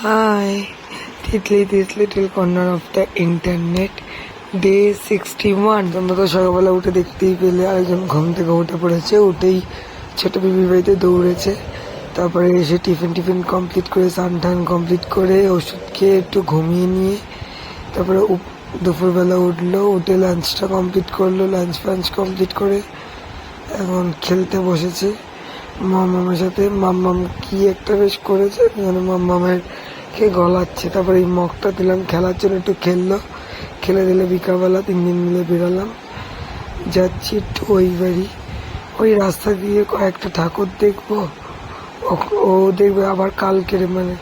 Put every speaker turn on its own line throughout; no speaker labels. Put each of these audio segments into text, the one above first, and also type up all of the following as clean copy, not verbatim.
Hi, this little corner of the internet. Day 61. তোমরা তো সকালবেলা উঠে দেখতেই পেলে আরেকজন ঘুম থেকে উঠে পড়েছে, উঠেই ছোট বিবির বাড়িতে দৌড়েছে। তারপরে এসে টিফিন কমপ্লিট করে স্নান কমপ্লিট করে ওষুধ খেয়ে একটু ঘুমিয়ে নিয়ে তারপরে দুপুরবেলা উঠলো, উঠে লাঞ্চটা কমপ্লিট করলো, লাঞ্চ কমপ্লিট করে এখন খেলতে বসেছে মামামের সাথে। মাম্মাম কি একটা বেশ করেছে, মানে মাম্মামের কে গলাচ্ছে। তারপরে এই মগটা দিলাম খেলার জন্য, একটু খেললো, খেলে দিলে বিকালবেলা 3 দিন মিলে বেরোলাম, যাচ্ছি একটু ওই বাড়ি। ওই রাস্তা দিয়ে কয়েকটা ঠাকুর দেখবো, ও দেখবে আবার কালকের মানে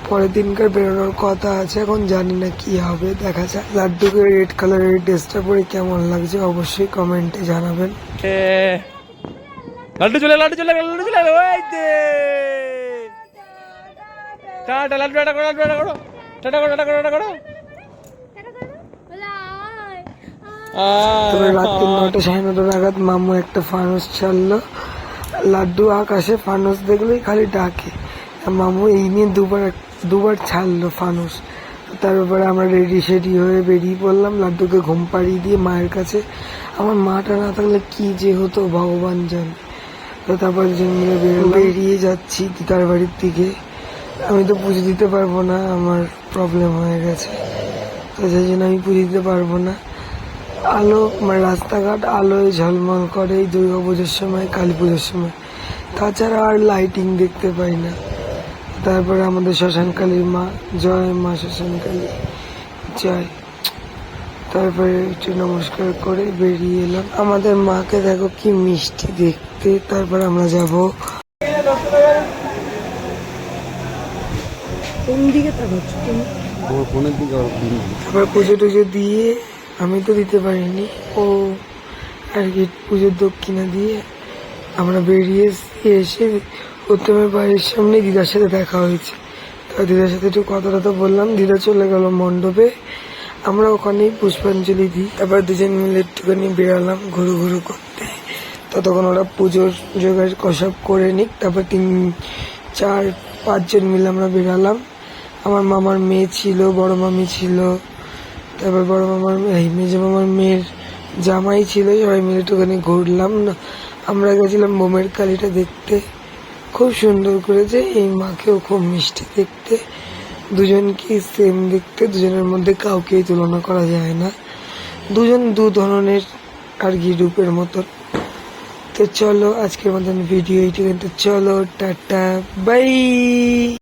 পরের দিনকার বেরোনোর কথা আছে। এখন জানি না কি হবে, দেখা যাক। লাড্ডুকে রেড কালারের ড্রেসটা পরে কেমন লাগছে অবশ্যই কমেন্টে জানাবেন।
লাড্ডু চলে ওই দে টাটা লাড্ডু টাটা করো টাটা করো
তবে রাত্রি 9টা 9:30 নাগাদ মামু একটা ফানুস ছাড়লো। লাড্ডু আকাশে ফানুস দেখলেই খালি ডাকে। মামু এই নিয়ে দুবার ছাড়লো ফানুস। তারপরে আমরা রেডি হয়ে বেরিয়ে পড়লাম, লাড্ডুকে ঘুম পাড়িয়ে দিয়ে মায়ের কাছে। আমার মাটা না থাকলে কি যে হতো ভগবান জানে। তো তারপর বেরিয়ে যাচ্ছি দিদার বাড়ির দিকে। আমি তো পুজো দিতে পারবো না, আমার প্রবলেম হয়ে গেছে, তো সেই জন্য আমি পুজো দিতে পারবো না। আলো মানে রাস্তাঘাট আলোয় ঝলমল করে এই দুর্গা পুজোর সময়, কালী পুজোর সময়, তাছাড়া আর লাইটিং দেখতে পাই না। তারপরে আমাদের শ্মশানকালীর মা, জয় মা শ্মশানকালী জয়। তারপরে একটু নমস্কার করে বেরিয়ে এলাম। আমাদের মাকে দেখো কি মিষ্টি দেখতে। তারপর আমরা যাব কোন দিকে তাকাচ্ছ তুমি? তারপর পুজো টুজো দিয়ে, আমি তো দিতে পারিনি, ও আর কি পুজোর দক্ষিণা দিয়ে আমরা বেরিয়ে এসে উত্তমের বাড়ির সামনে দিদার সাথে দেখা হয়েছে। তো দিদার সাথে একটু কথা বললাম, দিদা চলে গেল মণ্ডপে, আমরা ওখানেই পুষ্পাঞ্জলি দিই। তারপর দুজন মিলে একটুখানি বেরালাম ঘুরু করতে। ততক্ষণ ওরা পুজোর জোগাড় কসব করে নিক। তারপর 3-4-5 জন মিলে আমরা বেরালাম। আমার মামার মেয়ে ছিল, বড় মামি ছিল, তারপর বড় মামার মেজো মামার মেয়ের জামাই ছিল, সবাই মিলে একটুখানি ঘুরলাম না। আমরা গেছিলাম বোমের কালীটা দেখতে, খুব সুন্দর করেছে। এই মাকেও খুব মিষ্টি দেখতে, দুজনকে সেম দেখতে, দুজনের মধ্যে কাউকেই তুলনা করা যায় না, দুজন দু ধরনের আর কি রূপের মতন। তো চলো আজকের মতন ভিডিও এইটুকু, চলো টাটা বাই।